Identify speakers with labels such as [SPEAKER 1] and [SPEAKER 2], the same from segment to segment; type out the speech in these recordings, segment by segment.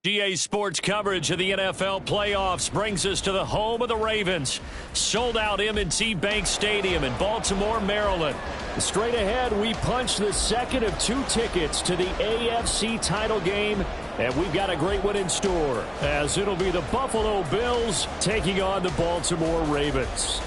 [SPEAKER 1] GA Sports coverage of the NFL playoffs brings us to the home of the Ravens. Sold out M&T Bank Stadium in Baltimore, Maryland. Straight ahead, we punch the second of two tickets to the AFC title game, and we've got a great one in store, as it'll be the Buffalo Bills taking on the Baltimore Ravens.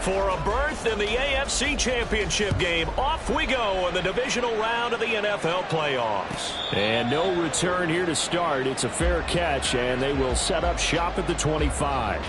[SPEAKER 1] For a berth in the AFC Championship game, off we go in the divisional round of the NFL playoffs. And no return here to start. It's a fair catch, and they will set up shop at the 25.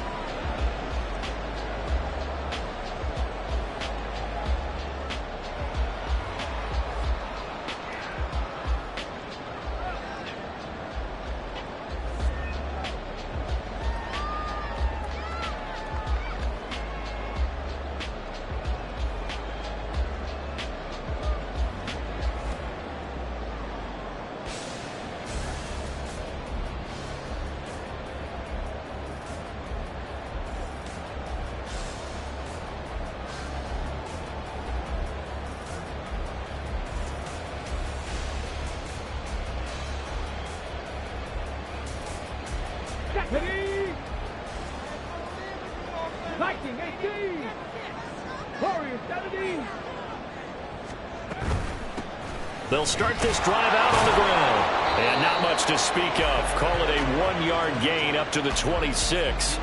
[SPEAKER 1] They'll start this drive out on the ground. And not much to speak of. Call it a 1-yard gain up to the 26.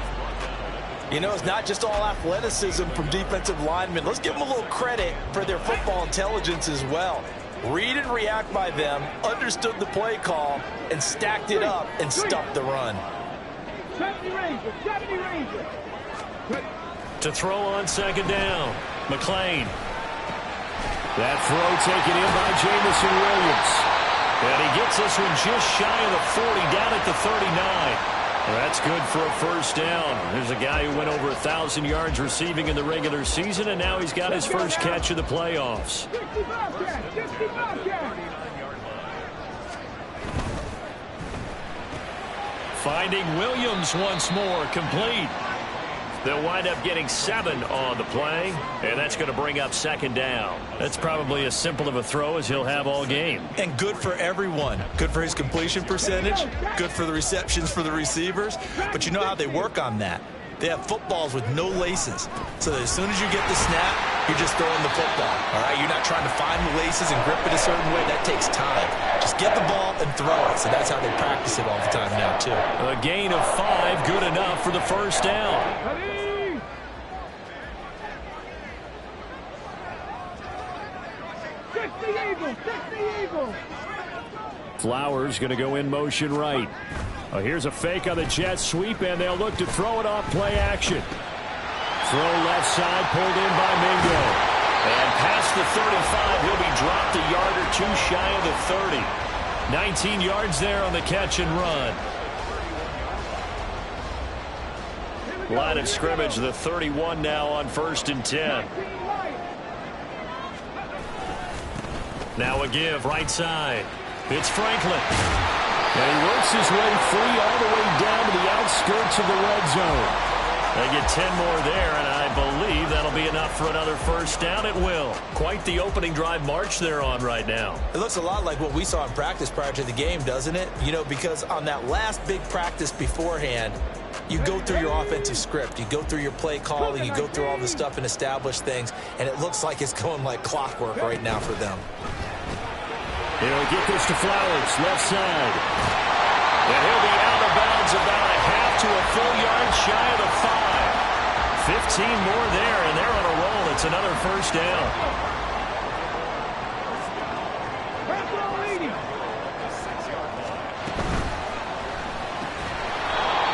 [SPEAKER 2] You know, it's not just all athleticism from defensive linemen. Let's give them a little credit for their football intelligence as well. Read and react by them, understood the play call, and stacked it up and stuffed the run.
[SPEAKER 1] To throw on second down, McLean. That throw taken in by Jamison Williams. And he gets this one just shy of the 40, down at the 39. That's good for a first down. There's a guy who went over 1,000 yards receiving in the regular season, and now he's got his first catch of the playoffs. Finding Williams once more, complete. They'll wind up getting 7 on the play, and that's going to bring up second down. That's probably as simple of a throw as he'll have all game.
[SPEAKER 2] And good for everyone. Good for his completion percentage, good for the receptions for the receivers. But you know how they work on that. They have footballs with no laces. So that as soon as you get the snap, you're just throwing the football. All right, you're not trying to find the laces and grip it a certain way. That takes time. Just get the ball and throw it. So that's how they practice it all the time now, too.
[SPEAKER 1] A gain of 5, good enough for the first down. Flowers going to go in motion right. Oh, here's a fake on the jet sweep, and they'll look to throw it off play action. Throw left side, pulled in by Mingo. And past the 35, he'll be dropped a yard or two shy of the 30. 19 yards there on the catch and run. Line of scrimmage, the 31 now on 1st and 10. Now a give, right side. It's Franklin. And he works his way free all the way down to the outskirts of the red zone. They get 10 more there, and I believe that'll be enough for another first down. It will. Quite the opening drive march they're on right now.
[SPEAKER 2] It looks a lot like what we saw in practice prior to the game, doesn't it? You know, because on that last big practice beforehand, you go through your offensive script. You go through your play calling. You go through all the stuff and establish things, and it looks like it's going like clockwork right now for them.
[SPEAKER 1] He'll get this to Flowers, left side. And he'll be out of bounds about a half to a full yard shy of the 5. 15 more there, and they're on a roll. It's another first down.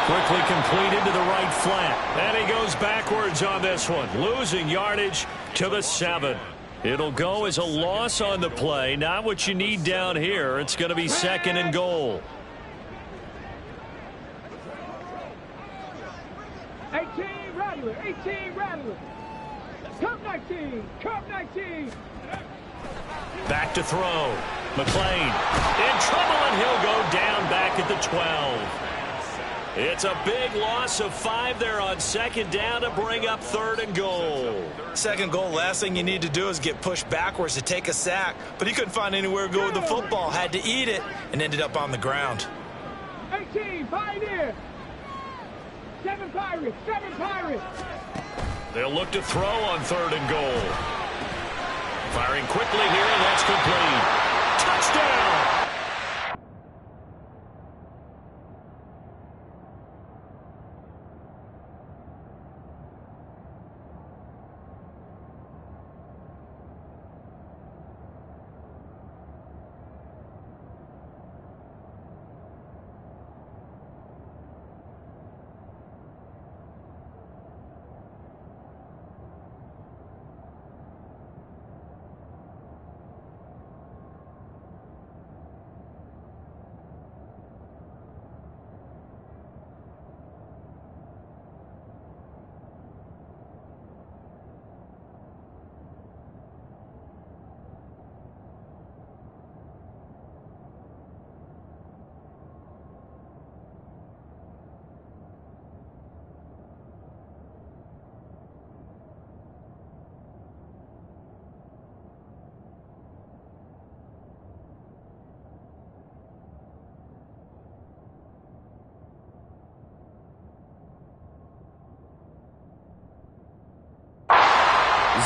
[SPEAKER 1] Quickly completed to the right flat. And he goes backwards on this one, losing yardage to the 7. It'll go as a loss on the play. Not what you need down here. It's going to be 2nd and goal.
[SPEAKER 3] 18 Rattler, 18 Rattler. Cup 19, Cup 19.
[SPEAKER 1] Back to throw. McLean in trouble, and he'll go down back at the 12. It's a big loss of 5 there on second down to bring up 3rd and goal.
[SPEAKER 2] Second goal, last thing you need to do is get pushed backwards to take a sack. But he couldn't find anywhere to go with the football. Had to eat it and ended up on the ground.
[SPEAKER 3] 18, Pioneer. 7 Pirates, 7 Pirates.
[SPEAKER 1] They'll look to throw on 3rd and goal. Firing quickly here, and that's complete. Touchdown!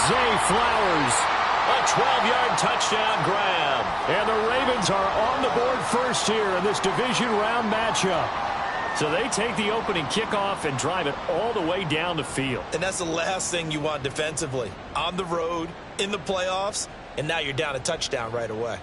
[SPEAKER 1] Zay Flowers, a 12-yard touchdown grab. And the Ravens are on the board first here in this division round matchup. So they take the opening kickoff and drive it all the way down the field.
[SPEAKER 2] And that's the last thing you want defensively. On the road, in the playoffs, and now you're down a touchdown right away.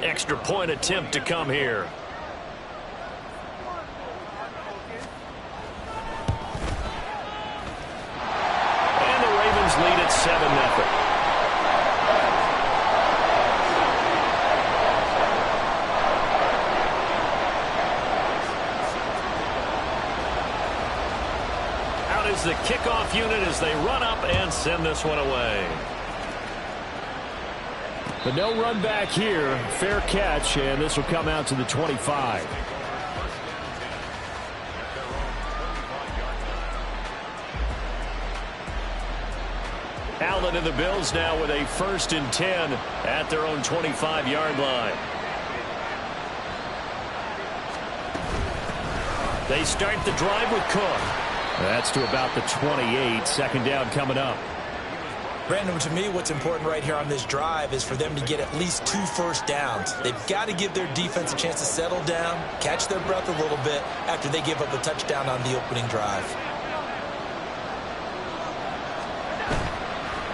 [SPEAKER 1] Extra point attempt to come here. And the Ravens lead at 7-0. Out is the kickoff unit as they run up and send this one away. But no run back here. Fair catch, and this will come out to the 25. Allen and the Bills now with a 1st and 10 at their own 25-yard line. They start the drive with Cook. That's to about the 28. 2nd down coming up.
[SPEAKER 2] Brandon, to me, what's important right here on this drive is for them to get at least 2 first downs. They've got to give their defense a chance to settle down, catch their breath a little bit after they give up a touchdown on the opening drive.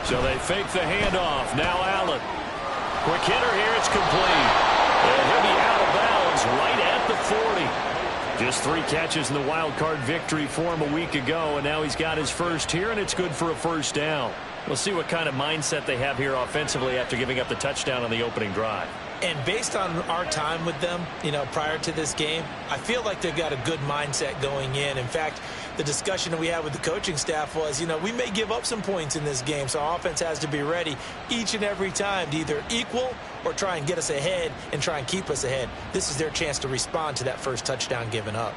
[SPEAKER 1] So they fake the handoff. Now Allen. Quick hitter here. It's complete. And he'll be out of bounds right at the 40. Just 3 catches in the wild card victory for him a week ago, and now he's got his first here, and it's good for a 1st down. We'll see what kind of mindset they have here offensively after giving up the touchdown on the opening drive.
[SPEAKER 2] And based on our time with them, prior to this game, I feel like they've got a good mindset going in. In fact, the discussion that we had with the coaching staff was, we may give up some points in this game, so our offense has to be ready each and every time to either equal or try and get us ahead and try and keep us ahead. This is their chance to respond to that first touchdown given up.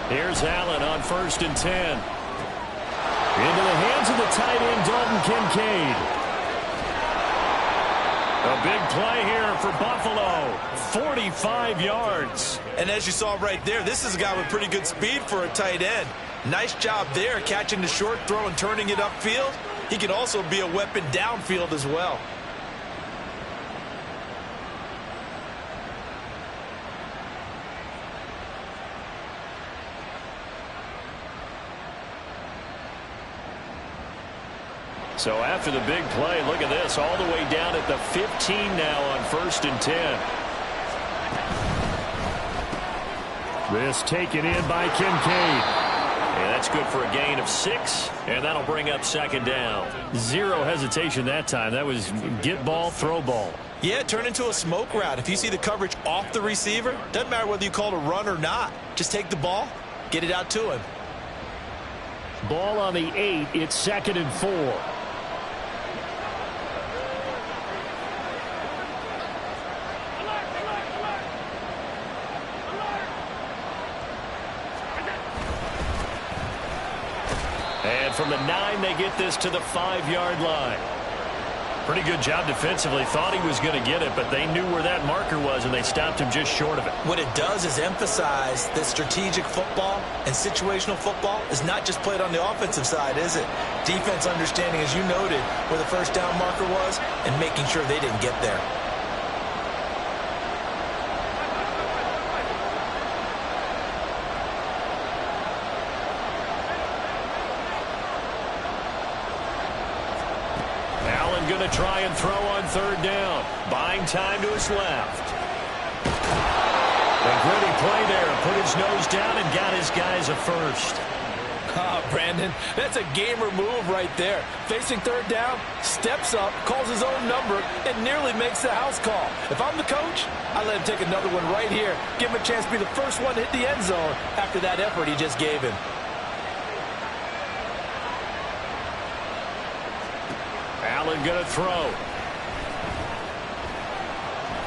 [SPEAKER 1] Here's Allen on 1st and 10. Into the hands of the tight end, Dalton Kincaid. A big play here for Buffalo. 45 yards.
[SPEAKER 2] And as you saw right there, this is a guy with pretty good speed for a tight end. Nice job there, catching the short throw and turning it upfield. He can also be a weapon downfield as well.
[SPEAKER 1] So after the big play, look at this, all the way down at the 15 now on 1st and 10. This taken in by Kincaid. And that's good for a gain of 6, and that'll bring up 2nd down. Zero hesitation that time. That was get ball, throw ball.
[SPEAKER 2] Yeah, turn into a smoke route. If you see the coverage off the receiver, doesn't matter whether you call it a run or not. Just take the ball, get it out to him.
[SPEAKER 1] Ball on the 8. It's 2nd and 4. And from the 9, they get this to the 5-yard line. Pretty good job defensively. Thought he was going to get it, but they knew where that marker was, and they stopped him just short of it.
[SPEAKER 2] What it does is emphasize that strategic football and situational football is not just played on the offensive side, is it? Defense understanding, as you noted, where the 1st down marker was and making sure they didn't get there.
[SPEAKER 1] Going to try and throw on 3rd down. Buying time to his left. A gritty play there. Put his nose down and got his guys a 1st.
[SPEAKER 4] Brandon, that's a gamer move right there. Facing 3rd down, steps up, calls his own number, and nearly makes the house call. If I'm the coach, I let him take another one right here. Give him a chance to be the first one to hit the end zone after that effort he just gave him.
[SPEAKER 1] Allen going to throw.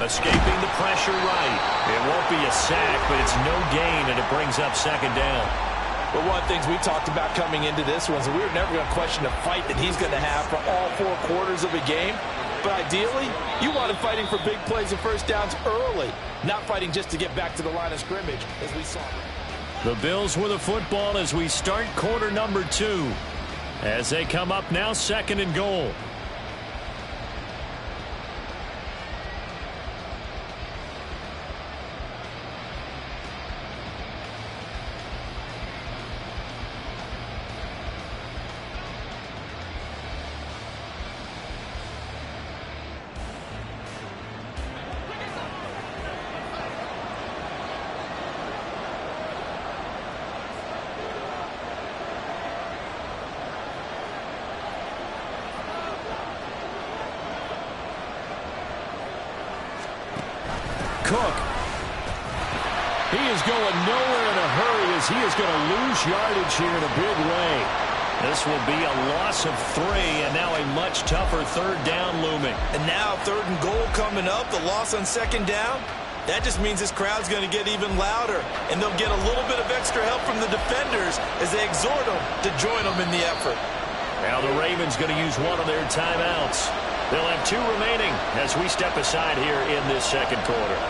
[SPEAKER 1] Escaping the pressure right. It won't be a sack, but it's no gain, and it brings up 2nd down.
[SPEAKER 4] But one of the things we talked about coming into this was we were never going to question the fight that he's going to have for all 4 quarters of a game. But ideally, you want him fighting for big plays and 1st downs early, not fighting just to get back to the line of scrimmage, as we saw.
[SPEAKER 1] The Bills with the football as we start quarter number 2. As they come up now, 2nd and goal. Cook. He is going nowhere in a hurry as he is going to lose yardage here in a big way. This will be a loss of 3, and now a much tougher 3rd down looming.
[SPEAKER 2] And now 3rd and goal coming up, the loss on 2nd down. That just means this crowd's going to get even louder, and they'll get a little bit of extra help from the defenders as they exhort them to join them in the effort.
[SPEAKER 1] Now the Ravens going to use one of their timeouts. They'll have 2 remaining as we step aside here in this 2nd quarter.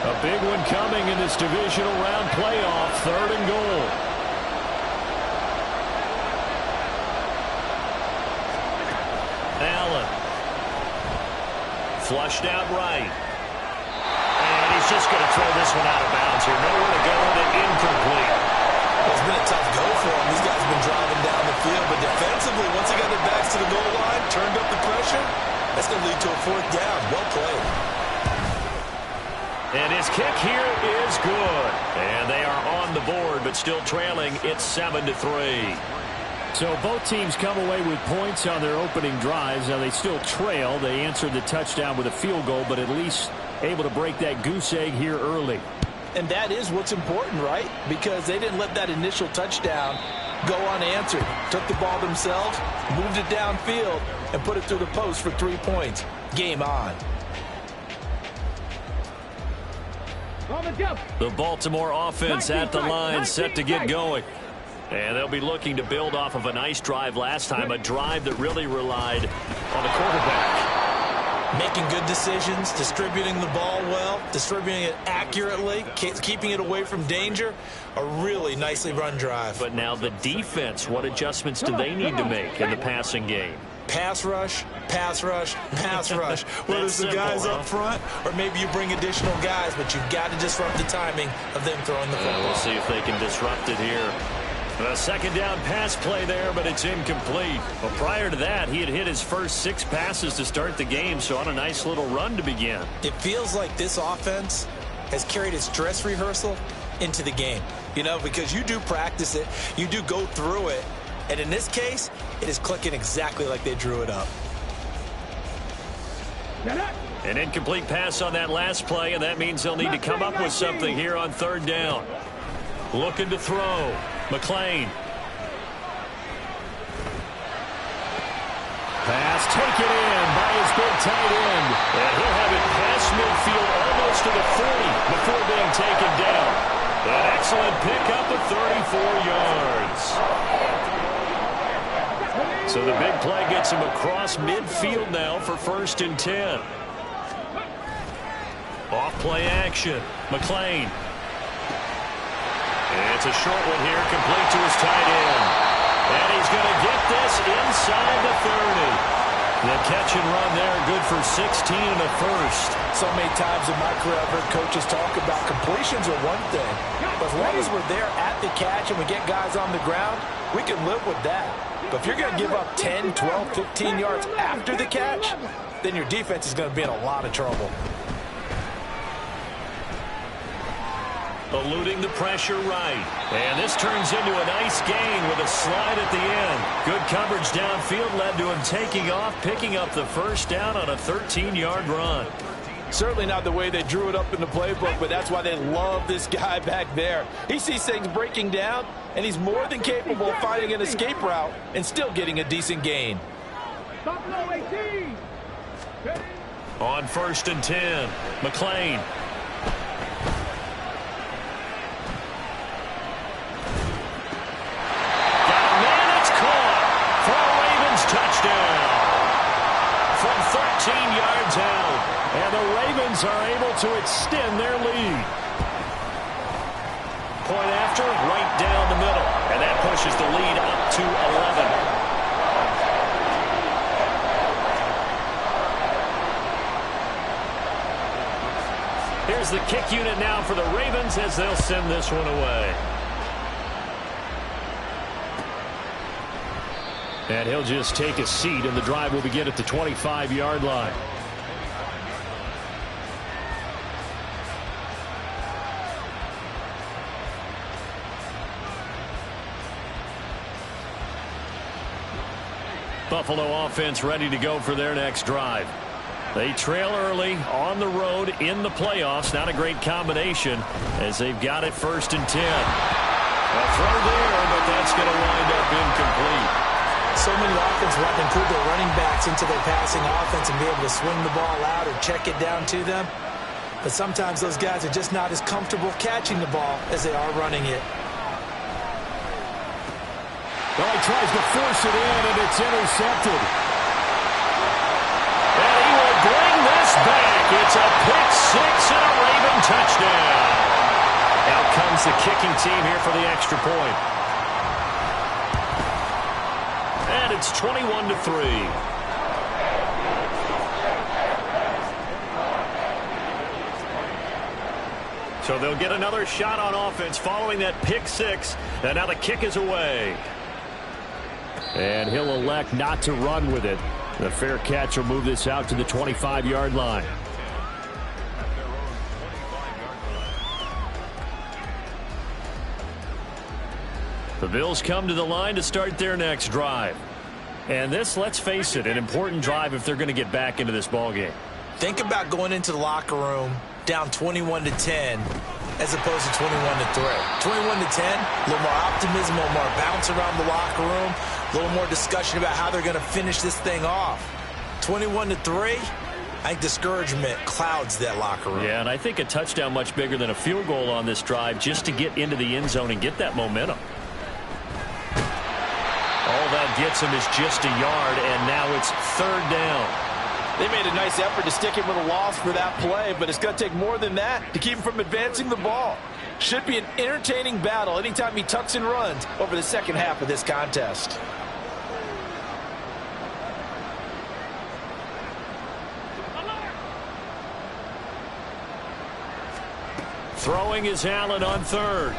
[SPEAKER 1] A big one coming in this divisional round playoff, 3rd and goal. Allen. Flushed out right. And he's just going to throw this one out of bounds here. Nowhere to go with it, incomplete.
[SPEAKER 2] It's been a tough go for them. These guys have been driving down the field, but defensively, once they got their backs to the goal line, turned up the pressure, that's going to lead to a 4th down. Well played.
[SPEAKER 1] And his kick here is good. And they are on the board, but still trailing. It's 7-3. So both teams come away with points on their opening drives. Now they still trail. They answered the touchdown with a field goal, but at least able to break that goose egg here early.
[SPEAKER 4] And that is what's important, right? Because they didn't let that initial touchdown go unanswered. Took the ball themselves, moved it downfield, and put it through the post for 3 points. Game on.
[SPEAKER 1] The Baltimore offense at the line, set to get going. And they'll be looking to build off of a nice drive last time, a drive that really relied on the quarterback.
[SPEAKER 2] Making good decisions, distributing the ball well, distributing it accurately, keeping it away from danger. A really nicely run drive.
[SPEAKER 1] But now the defense, what adjustments do they need to make in the passing game?
[SPEAKER 2] Pass rush, pass rush, pass rush. Whether it's the guys up front or maybe you bring additional guys, but you've got to disrupt the timing of them throwing the football.
[SPEAKER 1] We'll see if they can disrupt it here. A second down pass play there, but it's incomplete. Well, prior to that, he had hit his first 6 passes to start the game, so on a nice little run to begin.
[SPEAKER 2] It feels like this offense has carried its dress rehearsal into the game. You know, because you do practice it, you do go through it, and in this case, it is clicking exactly like they drew it up.
[SPEAKER 1] An incomplete pass on that last play, and that means they'll need to come up with something here on third down. Looking to throw. McLean. Pass taken in by his big tight end. And he'll have it past midfield almost to the 40 before being taken down. An excellent pickup of 34 yards. So the big play gets him across midfield now for 1st and 10. Off play action. McLean. It's a short one here, complete to his tight end. And he's going to get this inside the 30. The catch and run there, good for 16 and a first.
[SPEAKER 4] So many times in my career, I've heard coaches talk about completions are one thing. But as long as we're there at the catch and we get guys on the ground, we can live with that. But if you're going to give up 10, 12, 15 yards after the catch, then your defense is going to be in a lot of trouble.
[SPEAKER 1] Eluding the pressure right. And this turns into a nice gain with a slide at the end. Good coverage downfield led to him taking off, picking up the first down on a 13-yard run.
[SPEAKER 4] Certainly not the way they drew it up in the playbook, but that's why they love this guy back there. He sees things breaking down, and he's more than capable of finding an escape route and still getting a decent gain.
[SPEAKER 1] On 1st and 10, McLean. Touchdown from 13 yards out, and the Ravens are able to extend their lead. Point after, right down the middle, and that pushes the lead up to 11. Here's the kick unit now for the Ravens as they'll send this one away. And he'll just take a seat, and the drive will begin at the 25-yard line. Buffalo offense ready to go for their next drive. They trail early on the road in the playoffs. Not a great combination as they've got it 1st and 10. A throw there, but that's going to wind up incomplete.
[SPEAKER 2] So many offenses want to include their running backs into their passing offense and be able to swing the ball out or check it down to them. But sometimes those guys are just not as comfortable catching the ball as they are running it.
[SPEAKER 1] Well, he tries to force it in, and it's intercepted. And he will bring this back. It's a pick six and a Raven touchdown. Out comes the kicking team here for the extra point. And it's 21-3. So they'll get another shot on offense following that pick six. And now the kick is away. And he'll elect not to run with it. The fair catch will move this out to the 25-yard line. The Bills come to the line to start their next drive. And this, let's face it, an important drive if they're going to get back into this ballgame.
[SPEAKER 2] Think about going into the locker room down 21-10 as opposed to 21-3. 21-10, a little more optimism, a little more bounce around the locker room, a little more discussion about how they're going to finish this thing off. 21-3, I think discouragement clouds that locker room.
[SPEAKER 1] Yeah, and I think a touchdown much bigger than a field goal on this drive just to get into the end zone and get that momentum. All that gets him is just a yard, and now it's third down.
[SPEAKER 4] They made a nice effort to stick him with a loss for that play, but it's going to take more than that to keep him from advancing the ball. Should be an entertaining battle anytime he tucks and runs over the second half of this contest.
[SPEAKER 1] Throwing is Allen on third. And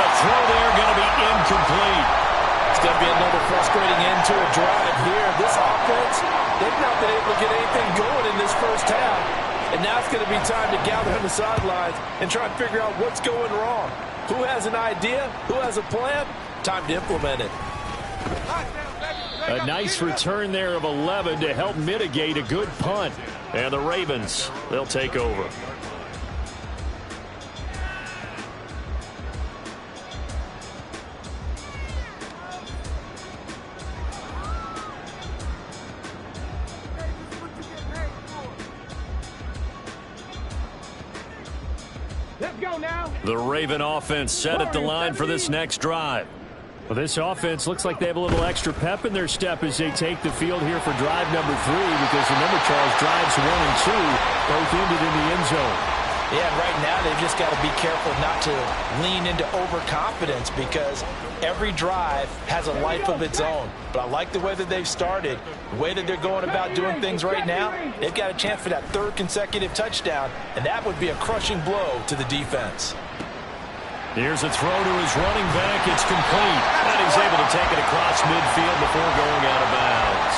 [SPEAKER 1] the throw there going to be incomplete.
[SPEAKER 4] It's going to be another frustrating end to a drive here. This offense, they've not been able to get anything going in this first half. And now it's going to be time to gather on the sidelines and try and figure out what's going wrong. Who has an idea? Who has a plan? Time to implement it.
[SPEAKER 1] A nice return there of 11 to help mitigate a good punt. And the Ravens, they'll take over.
[SPEAKER 3] Let's go now.
[SPEAKER 1] The Raven offense set at the line for this next drive. Well, this offense looks like they have a little extra pep in their step as they take the field here for drive number 3, because remember, Charles, drives 1 and 2 both ended in the end zone.
[SPEAKER 2] Yeah, right now they've just got to be careful not to lean into overconfidence, because every drive has a life of its own. But I like the way that they've started, the way that they're going about doing things right now. They've got a chance for that 3rd consecutive touchdown, and that would be a crushing blow to the defense.
[SPEAKER 1] Here's a throw to his running back. It's complete. And he's able to take it across midfield before going out of bounds.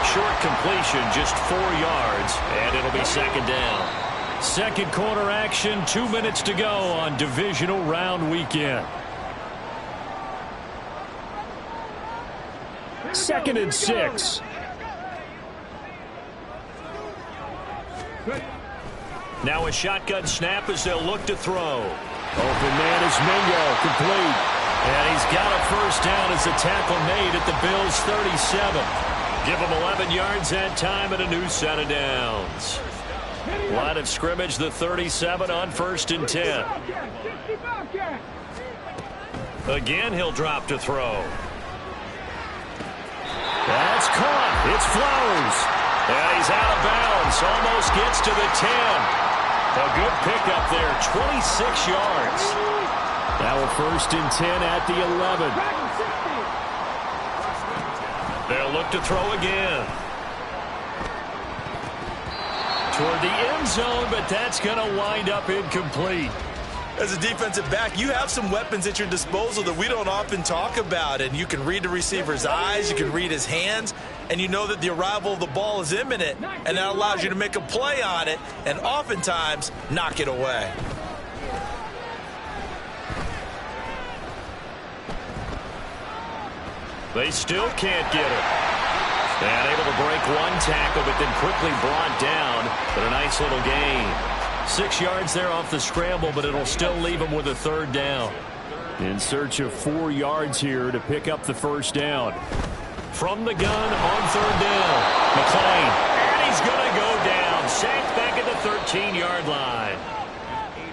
[SPEAKER 1] Short completion, just 4 yards, and it'll be 2nd down. Second quarter action, 2 minutes to go on divisional round weekend. 2nd and 6. Now a shotgun snap as they'll look to throw. Open man is Mingo, complete. And he's got a first down as a tackle made at the Bills' 37. Give him 11 yards that time and a new set of downs. Line of scrimmage, the 37 on 1st and 10. Again, he'll drop to throw. That's caught. It's Flowers. And he's out of bounds. Almost gets to the 10. A good pickup there, 26 yards. Now a 1st and 10 at the 11. They'll look to throw again. Toward the end zone, but that's going to wind up incomplete.
[SPEAKER 2] As a defensive back, you have some weapons at your disposal that we don't often talk about. And you can read the receiver's eyes, you can read his hands, and you know that the arrival of the ball is imminent. And that allows you to make a play on it and oftentimes knock it away.
[SPEAKER 1] They still can't get it. And able to break one tackle, but then quickly brought down. But a nice little gain. 6 yards there off the scramble, but it'll still leave him with a 3rd down. In search of 4 yards here to pick up the first down. From the gun on 3rd down. McClain. And he's going to go down. Sacked back at the 13-yard line.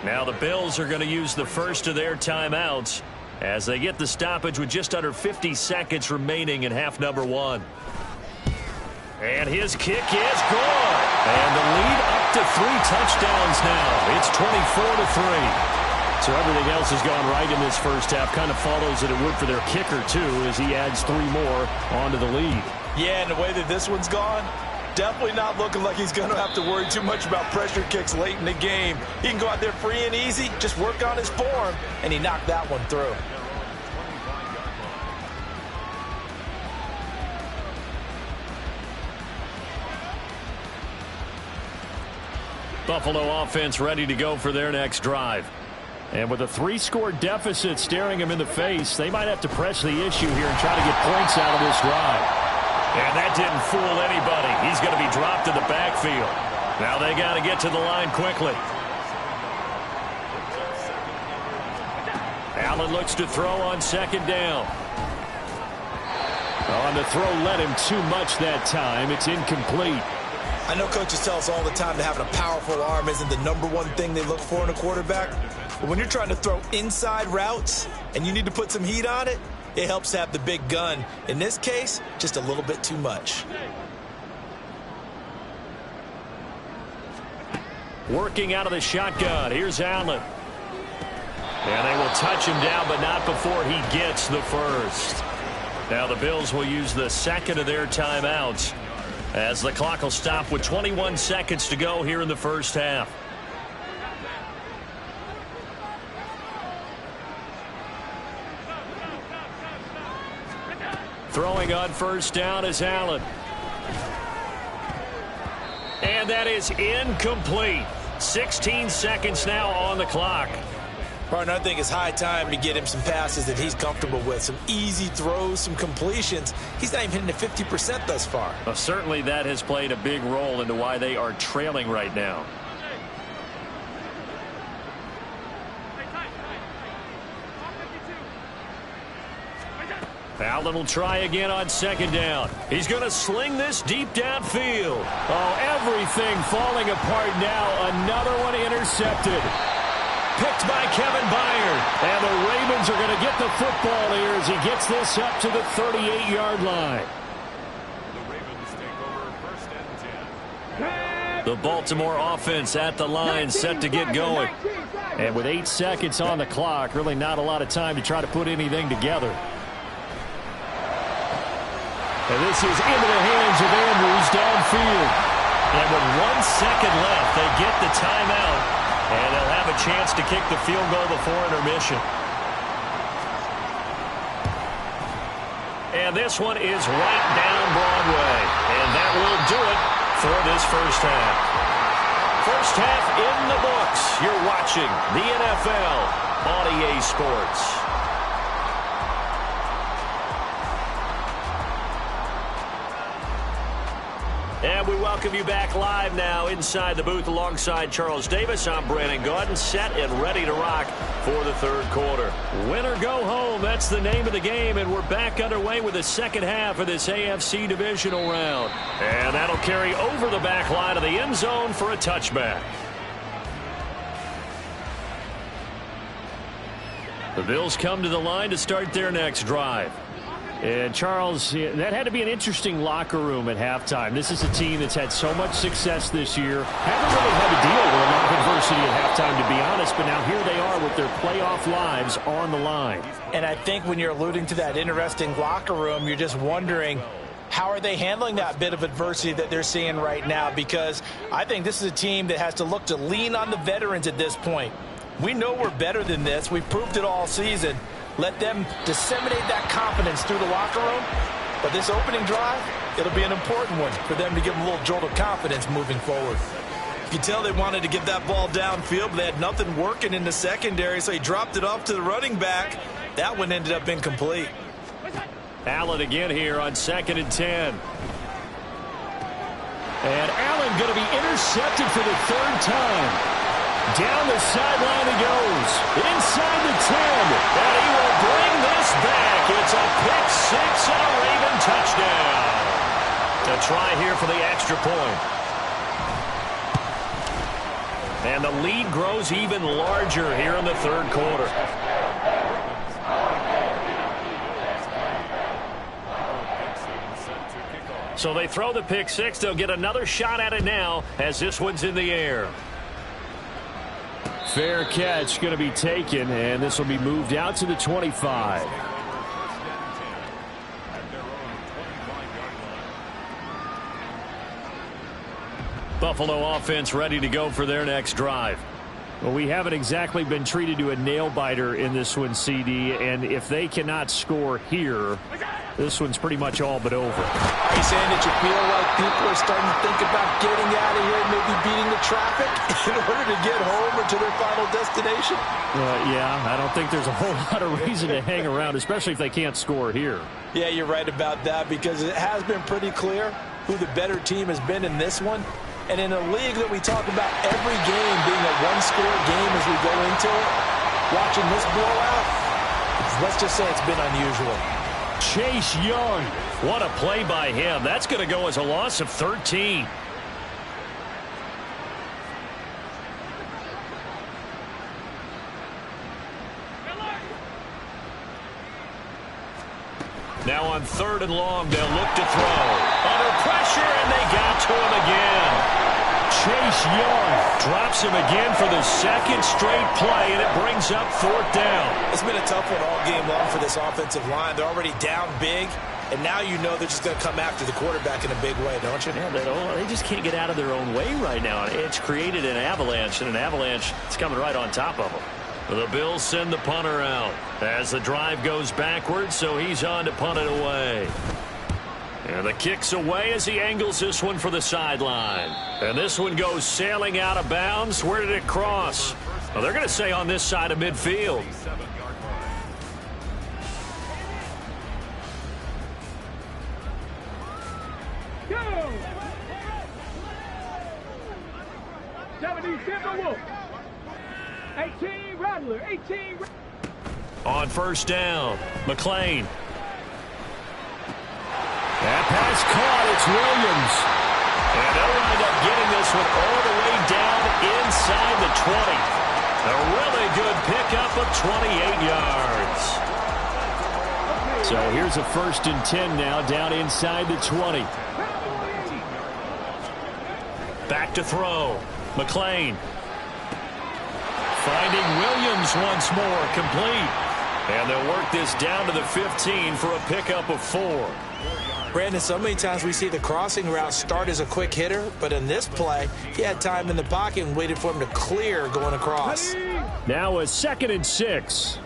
[SPEAKER 1] Now the Bills are going to use the first of their timeouts as they get the stoppage with just under 50 seconds remaining in half number 1. And his kick is good. And the lead up to 3 touchdowns now. It's 24-3. So everything else has gone right in this first half. Kind of follows that it would for their kicker, too, as he adds 3 more onto the lead.
[SPEAKER 2] Yeah, and the way that this one's gone, definitely not looking like he's going to have to worry too much about pressure kicks late in the game. He can go out there free and easy, just work on his form, and he knocked that one through.
[SPEAKER 1] Buffalo offense ready to go for their next drive. And with a 3-score deficit staring them in the face, they might have to press the issue here and try to get points out of this drive. And that didn't fool anybody. He's going to be dropped in the backfield. Now they got to get to the line quickly. Allen looks to throw on 2nd down. On the throw led him too much that time. It's incomplete.
[SPEAKER 2] I know coaches tell us all the time that having a powerful arm isn't the #1 thing they look for in a quarterback. But when you're trying to throw inside routes and you need to put some heat on it, it helps to have the big gun. In this case, just a little bit too much.
[SPEAKER 1] Working out of the shotgun. Here's Allen. And they will touch him down, but not before he gets the first. Now the Bills will use the 2nd of their timeouts as the clock will stop with 21 seconds to go here in the first half. Throwing on first down is Allen. And that is incomplete. 16 seconds now on the clock.
[SPEAKER 4] Partner, I think it's high time to get him some passes that he's comfortable with. Some easy throws, some completions. He's not even hitting the 50% thus far.
[SPEAKER 1] Well, certainly that has played a big role into why they are trailing right now. Allen will try again on second down. He's going to sling this deep downfield. Oh, everything falling apart now. Another one intercepted. Picked by Kevin Byard. And the Ravens are going to get the football here as he gets this up to the 38-yard line.
[SPEAKER 3] The Ravens take over first and 10.
[SPEAKER 1] The Baltimore offense at the line, set to get going. And with 8 seconds on the clock, really not a lot of time to try to put anything together. And this is into the hands of Andrews downfield. And with 1 second left, they get the timeout. And they'll have a chance to kick the field goal before intermission. And this one is right down Broadway. And that will do it for this first half. First half in the books. You're watching the NFL on EA Sports. And we welcome you back live now inside the booth alongside Charles Davis. I'm Brandon Gaudin, set and ready to rock for the third quarter. Win or go home, that's the name of the game, and we're back underway with the second half of this AFC divisional round. And that'll carry over the back line of the end zone for a touchback. The Bills come to the line to start their next drive. And, Charles, that had to be an interesting locker room at halftime. This is a team that's had so much success this year. Haven't really had to deal with a lot of adversity at halftime, to be honest. But now here they are with their playoff lives on the line.
[SPEAKER 4] And I think when you're alluding to that interesting locker room, you're just wondering, how are they handling that bit of adversity that they're seeing right now? Because I think this is a team that has to look to lean on the veterans at this point. We know we're better than this. We've proved it all season. Let them disseminate that confidence through the locker room. But this opening drive, it'll be an important one for them to give them a little jolt of confidence moving forward.
[SPEAKER 2] You can tell they wanted to get that ball downfield, but they had nothing working in the secondary, so he dropped it off to the running back. That one ended up incomplete.
[SPEAKER 1] Allen again here on 2nd and 10. And Allen going to be intercepted for the third time. Down the sideline he goes. Inside the 10. And he will bring this back. It's a pick six and a Raven touchdown. A try here for the extra point. And the lead grows even larger here in the third quarter. So they throw the pick six. They'll get another shot at it now as this one's in the air. Fair catch going to be taken, and this will be moved out to the 25. Buffalo offense ready to go for their next drive. Well, we haven't exactly been treated to a nail-biter in this one, CD, and if they cannot score here, this one's pretty much all but over.
[SPEAKER 4] Are you saying that you feel like people are starting to think about getting out of here and maybe beating the traffic in order to get home or to their final destination?
[SPEAKER 1] Yeah, I don't think there's a whole lot of reason to hang around, especially if they can't score here.
[SPEAKER 4] Yeah, you're right about that, because it has been pretty clear who the better team has been in this one. And in a league that we talk about every game being a one-score game as we go into it, watching this blowout, let's just say it's been unusual.
[SPEAKER 1] Chase Young, what a play by him. That's going to go as a loss of 13. Now on 3rd and long, they'll look to throw. Under pressure, and they got to him again. Chase Young drops him again for the second straight play, and it brings up 4th down.
[SPEAKER 2] It's been a tough one all game long for this offensive line. They're already down big,
[SPEAKER 4] and now you know they're just going to come after the quarterback in a big way, don't you?
[SPEAKER 1] Yeah, they just can't get out of their own way right now. It's created an avalanche, and an avalanche is coming right on top of them. The Bills send the punter out as the drive goes backwards, so he's on to punt it away. And the kick's away as he angles this one for the sideline. And this one goes sailing out of bounds. Where did it cross? Well, they're going to say on this side of midfield.
[SPEAKER 5] Go! 77 Wolf. 18 Rattler. 18.
[SPEAKER 1] On first down, McLean. That pass caught. It's Williams. And they'll wind up getting this one all the way down inside the 20. A really good pickup of 28 yards. So here's a 1st and 10 now down inside the 20. Back to throw. McLean. Finding Williams once more, complete. And they'll work this down to the 15 for a pickup of 4.
[SPEAKER 4] Brandon, so many times we see the crossing route start as a quick hitter, but in this play, he had time in the pocket and waited for him to clear going across.
[SPEAKER 1] Now a 2nd and 6.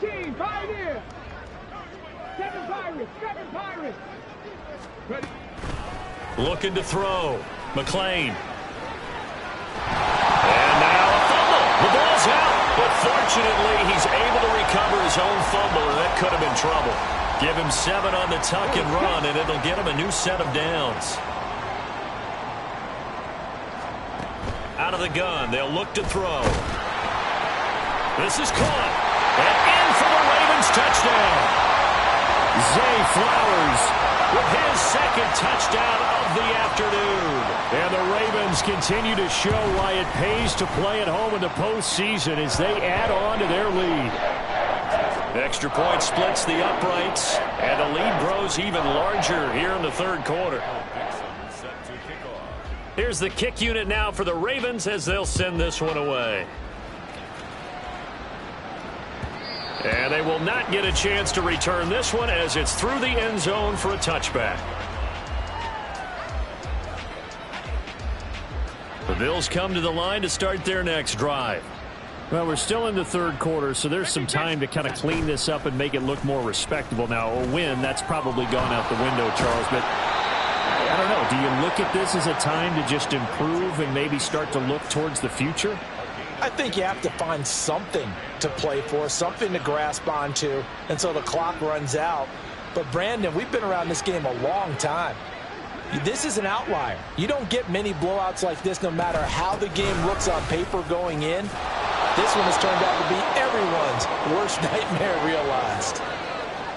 [SPEAKER 5] 18, Pioneer. 7 Pirates. Ready.
[SPEAKER 1] Looking to throw. McLean. And now a fumble. The ball's out. But fortunately, he's able to recover his own fumble, and that could have been trouble. Give him 7 on the tuck and run, and it'll get him a new set of downs. Out of the gun, they'll look to throw. This is caught. And in for the Ravens touchdown. Zay Flowers with his 2nd touchdown of the afternoon. And the Ravens continue to show why it pays to play at home in the postseason as they add on to their lead. Extra point splits the uprights, and the lead grows even larger here in the 3rd quarter. Here's the kick unit now for the Ravens as they'll send this one away. And they will not get a chance to return this one as it's through the end zone for a touchback. The Bills come to the line to start their next drive. Well, we're still in the 3rd quarter, so there's some time to kind of clean this up and make it look more respectable. Now, a win, that's probably gone out the window, Charles, but I don't know. Do you look at this as a time to just improve and maybe start to look towards the future?
[SPEAKER 4] I think you have to find something to play for, something to grasp onto until the clock runs out. But, Brandon, we've been around this game a long time. This is an outlier. You don't get many blowouts like this no matter how the game looks on paper going in. This one has turned out to be everyone's worst nightmare realized.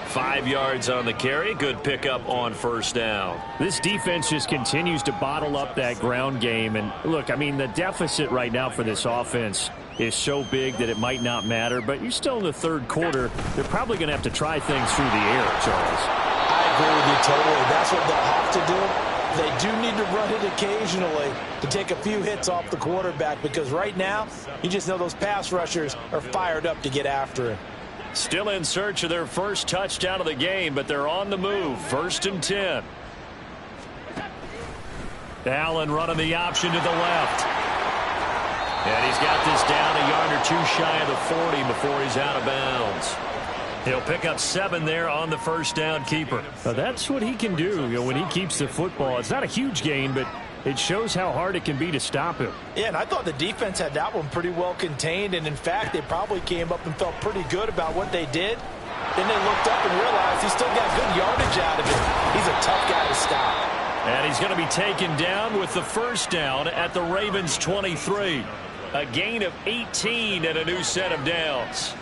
[SPEAKER 1] 5 yards on the carry. Good pickup on first down. This defense just continues to bottle up that ground game. And, look, I mean, the deficit right now for this offense is so big that it might not matter. But you're still in the 3rd quarter. They're probably going to have to try things through the air, Charles.
[SPEAKER 4] I agree with you totally. That's what they'll have to do. They do need to run it occasionally to take a few hits off the quarterback because right now, you just know those pass rushers are fired up to get after him.
[SPEAKER 1] Still in search of their first touchdown of the game, but they're on the move. 1st and 10. Allen running the option to the left. And he's got this down a yard or 2 shy of the 40 before he's out of bounds. He'll pick up 7 there on the first down keeper. Now that's what he can do, when he keeps the football. It's not a huge gain, but it shows how hard it can be to stop him.
[SPEAKER 4] Yeah, and I thought the defense had that one pretty well contained, and in fact, they probably came up and felt pretty good about what they did. Then they looked up and realized he still got good yardage out of it. He's a tough guy to stop.
[SPEAKER 1] And he's going to be taken down with the first down at the Ravens 23. A gain of 18 and a new set of downs.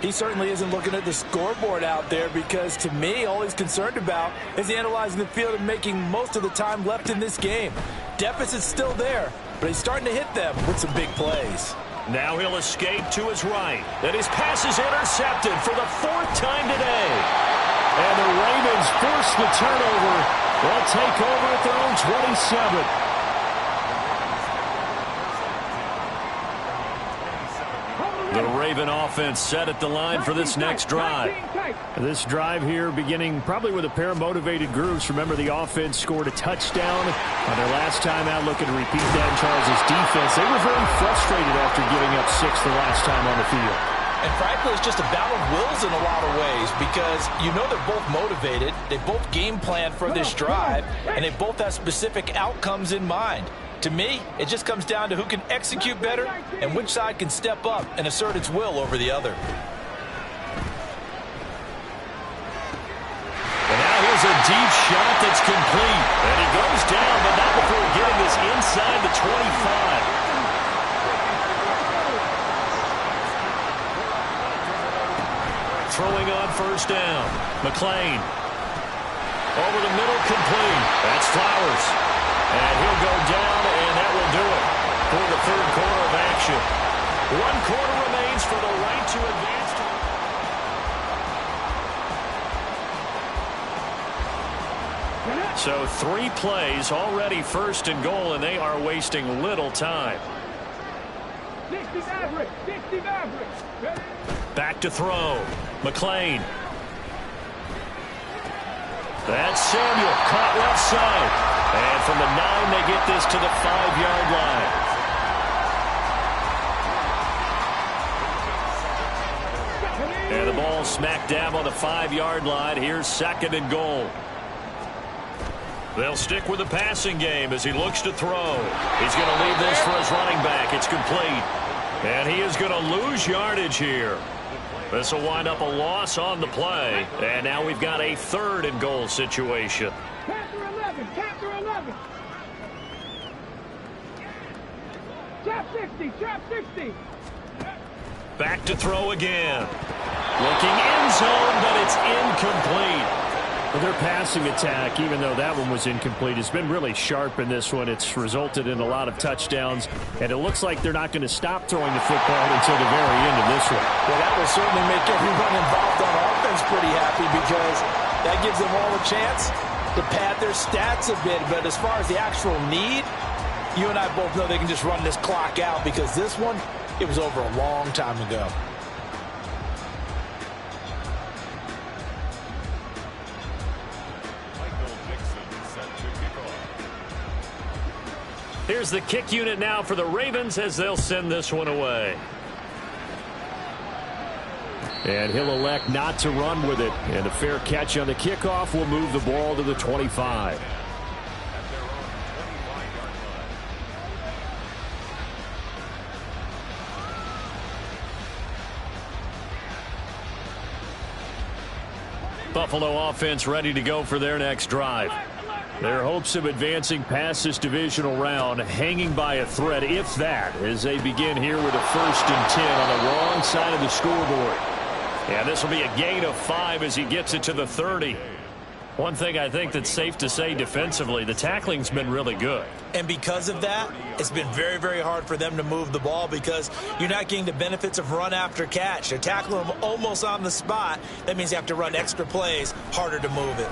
[SPEAKER 4] He certainly isn't looking at the scoreboard out there because, to me, all he's concerned about is analyzing the field and making most of the time left in this game. Deficit's still there, but he's starting to hit them with some big plays.
[SPEAKER 1] Now he'll escape to his right. And his pass is intercepted for the 4th time today. And the Ravens force the turnover. They'll take over at their own 27. The Raven offense set at the line for this next drive.
[SPEAKER 6] This drive here beginning probably with a pair of motivated groups. Remember, the offense scored a touchdown on their last time out, looking to repeat that in Charles' defense. They were very frustrated after giving up 6 the last time on the field.
[SPEAKER 4] And frankly, it's just a battle of wills in a lot of ways because you know they're both motivated. They both game plan for this drive, and they both have specific outcomes in mind. To me, it just comes down to who can execute better and which side can step up and assert its will over the other.
[SPEAKER 1] And now here's a deep shot that's complete. And he goes down, but not before getting this inside the 25. Throwing on first down. McLean. Over the middle, complete. That's Flowers. And he'll go down, and that will do it for the third quarter of action. 1 quarter remains for the right to advance. So 3 plays already first and goal, and they are wasting little time.
[SPEAKER 5] 60 Maverick. 60 Maverick.
[SPEAKER 1] Back to throw. McLean. That's Samuel, caught left side. And from the 9, they get this to the 5-yard line. And the ball smack dab on the 5-yard line. Here's 2nd and goal. They'll stick with the passing game as he looks to throw. He's going to leave this for his running back. It's complete. And he is going to lose yardage here. This will wind up a loss on the play. And now we've got a 3rd and goal situation.
[SPEAKER 5] Panther 11. Panther 11. Trap 60. Trap 60.
[SPEAKER 1] Back to throw again. Looking end zone, but it's incomplete.
[SPEAKER 6] Well, their passing attack, even though that one was incomplete, has been really sharp in this one. It's resulted in a lot of touchdowns, and it looks like they're not going to stop throwing the football until the very end of this one.
[SPEAKER 4] Well, that will certainly make everyone involved on offense pretty happy because that gives them all a chance to pad their stats a bit. But as far as the actual need, you and I both know they can just run this clock out because this one, it was over a long time ago.
[SPEAKER 1] Here's the kick unit now for the Ravens as they'll send this one away.
[SPEAKER 6] And he'll elect not to run with it. And a fair catch on the kickoff will move the ball to the 25.
[SPEAKER 1] Buffalo offense ready to go for their next drive. Their hopes of advancing past this divisional round hanging by a thread, if that, as they begin here with a 1st and 10 on the wrong side of the scoreboard. And this will be a gain of 5 as he gets it to the 30. One thing I think that's safe to say defensively, the tackling's been really good.
[SPEAKER 2] And because of that, it's been very, very hard for them to move the ball because you're not getting the benefits of run after catch. They're tackling them almost on the spot. That means you have to run extra plays, harder to move it.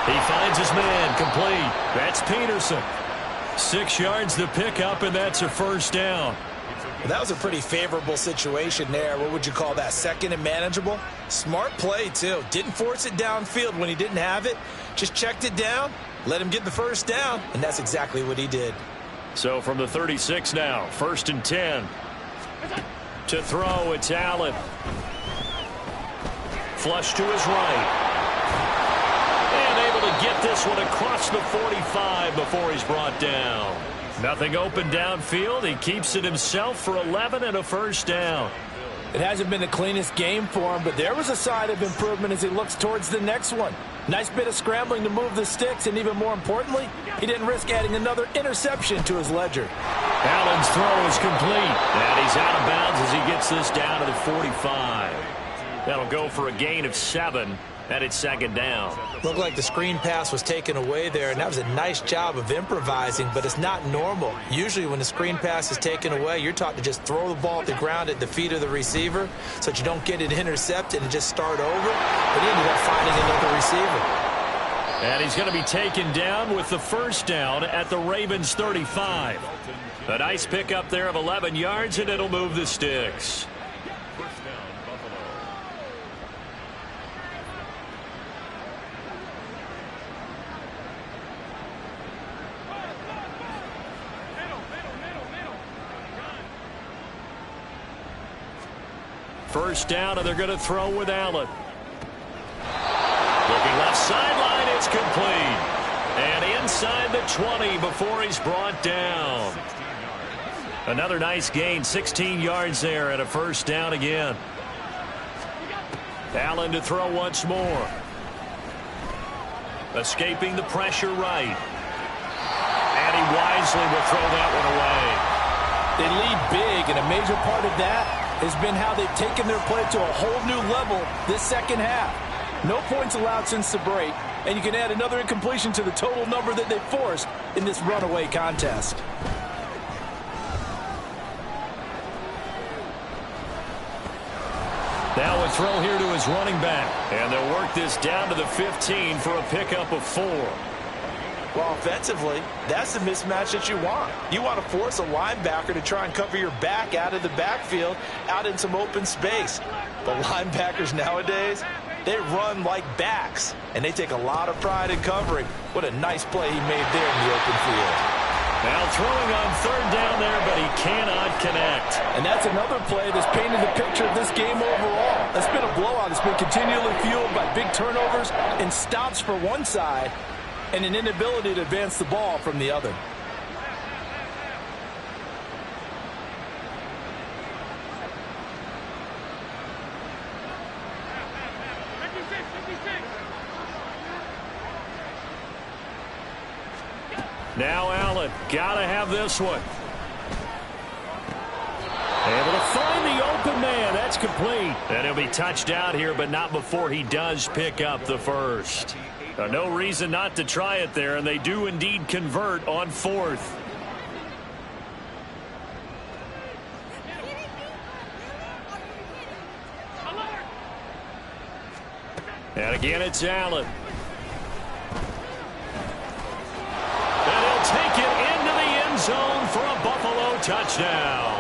[SPEAKER 1] He finds his man, complete. That's Peterson. 6 yards to pick up, and that's a 1st down.
[SPEAKER 2] Well, that was a pretty favorable situation there. What would you call that? 2nd and manageable? Smart play, too. Didn't force it downfield when he didn't have it. Just checked it down, let him get the 1st down, and that's exactly what he did.
[SPEAKER 1] So from the 36 now, 1st and 10. To throw, it's Allen. Flush to his right. To get this one across the 45 before he's brought down. Nothing open downfield. He keeps it himself for 11 and a 1st down.
[SPEAKER 4] It hasn't been the cleanest game for him, but there was a sign of improvement as he looks towards the next one. Nice bit of scrambling to move the sticks, and even more importantly, he didn't risk adding another interception to his ledger.
[SPEAKER 1] Allen's throw is complete, and he's out of bounds as he gets this down to the 45. That'll go for a gain of 7. And it's 2nd down.
[SPEAKER 2] Looked like the screen pass was taken away there, and that was a nice job of improvising, but it's not normal. Usually when the screen pass is taken away, you're taught to just throw the ball at the ground at the feet of the receiver so that you don't get it intercepted and just start over. But he ended up finding another receiver.
[SPEAKER 1] And he's going to be taken down with the first down at the Ravens 35. A nice pickup there of 11 yards, and it'll move the sticks.
[SPEAKER 3] First down, Buffalo.
[SPEAKER 1] First down, and they're going to throw with Allen. Looking left sideline, it's complete. And inside the 20 before he's brought down. Another nice gain, 16 yards there, and a first down again. Allen to throw once more. Escaping the pressure right. And he wisely will throw that one away.
[SPEAKER 4] They lead big, and a major part of that has been how they've taken their play to a whole new level this second half. No points allowed since the break, and you can add another incompletion to the total number that they forced in this runaway contest.
[SPEAKER 1] Now a throw here to his running back, and they'll work this down to the 15 for a pickup of 4.
[SPEAKER 2] Well, offensively, that's the mismatch that you want. You want to force a linebacker to try and cover your back out of the backfield, out in some open space. But linebackers nowadays, they run like backs, and they take a lot of pride in covering. What a nice play he made there in the open field.
[SPEAKER 1] Now throwing on third down there, but he cannot connect.
[SPEAKER 4] And that's another play that's painted the picture of this game overall. It's been a blowout. It's been continually fueled by big turnovers and stops for one side and an inability to advance the ball from the other.
[SPEAKER 1] Now Allen, gotta have this one. Able to find the open man. That's complete. And he'll be touched out here, but not before he does pick up the first. No reason not to try it there, and they do indeed convert on fourth. And again, it's Allen. And he'll take it into the end zone for a Buffalo touchdown.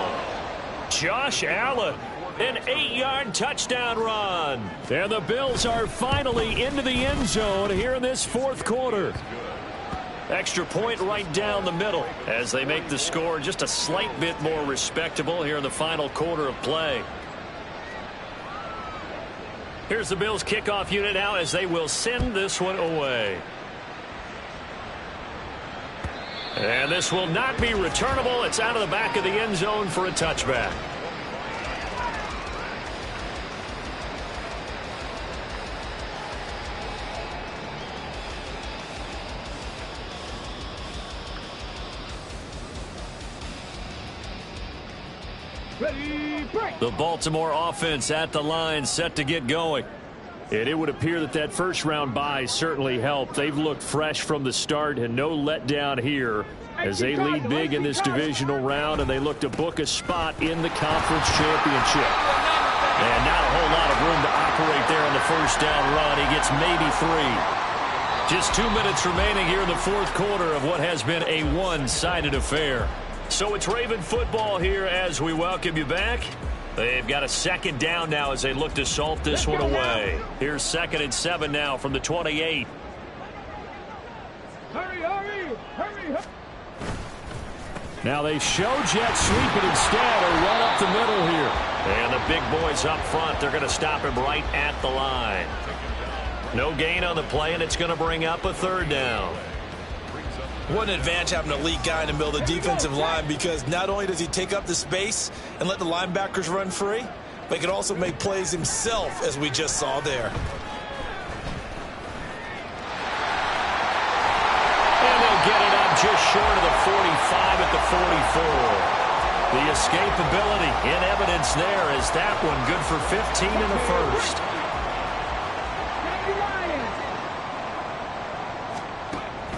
[SPEAKER 1] Josh Allen, an 8-yard touchdown run. And the Bills are finally into the end zone here in this fourth quarter. Extra point right down the middle as they make the score just a slight bit more respectable here in the final quarter of play. Here's the Bills kickoff unit now as they will send this one away. And this will not be returnable. It's out of the back of the end zone for a touchback.
[SPEAKER 5] Ready, break.
[SPEAKER 1] The Baltimore offense at the line, set to get going.
[SPEAKER 6] And it would appear that that first-round bye certainly helped. They've looked fresh from the start and no letdown here as they lead big in this divisional round, and they look to book a spot in the conference championship.
[SPEAKER 1] And not a whole lot of room to operate there on the first down run. He gets maybe 3. Just 2 minutes remaining here in the fourth quarter of what has been a one-sided affair. So it's Raven football here as we welcome you back. They've got a second down now as they look to salt this one away. Here's 2nd and 7 now from the 28.
[SPEAKER 5] Hurry, hurry, hurry, hurry.
[SPEAKER 6] Now they show jet sweeping instead, or run up the middle here.
[SPEAKER 1] And the big boys up front, they're going to stop him right at the line. No gain on the play, and it's going to bring up a third down.
[SPEAKER 2] What an advantage having an elite guy in the middle of the defensive line, because not only does he take up the space and let the linebackers run free, but he can also make plays himself, as we just saw there.
[SPEAKER 1] And they'll get it up just short of the 45 at the 44. The escapability in evidence there is that one good for 15 in the first.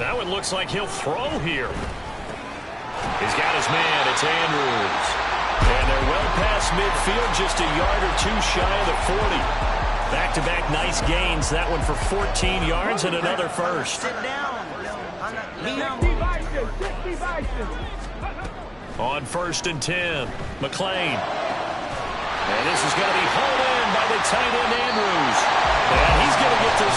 [SPEAKER 1] That one looks like he'll throw here. He's got his man. It's Andrews. And they're well past midfield, just a yard or two shy of the 40. Back-to-back nice gains. That one for 14 yards and another first.
[SPEAKER 5] Sit down. 60 Bison.
[SPEAKER 1] On 1st and 10, McLean. And this is going to be hauled in by the tight end, Andrews. And he's going to get to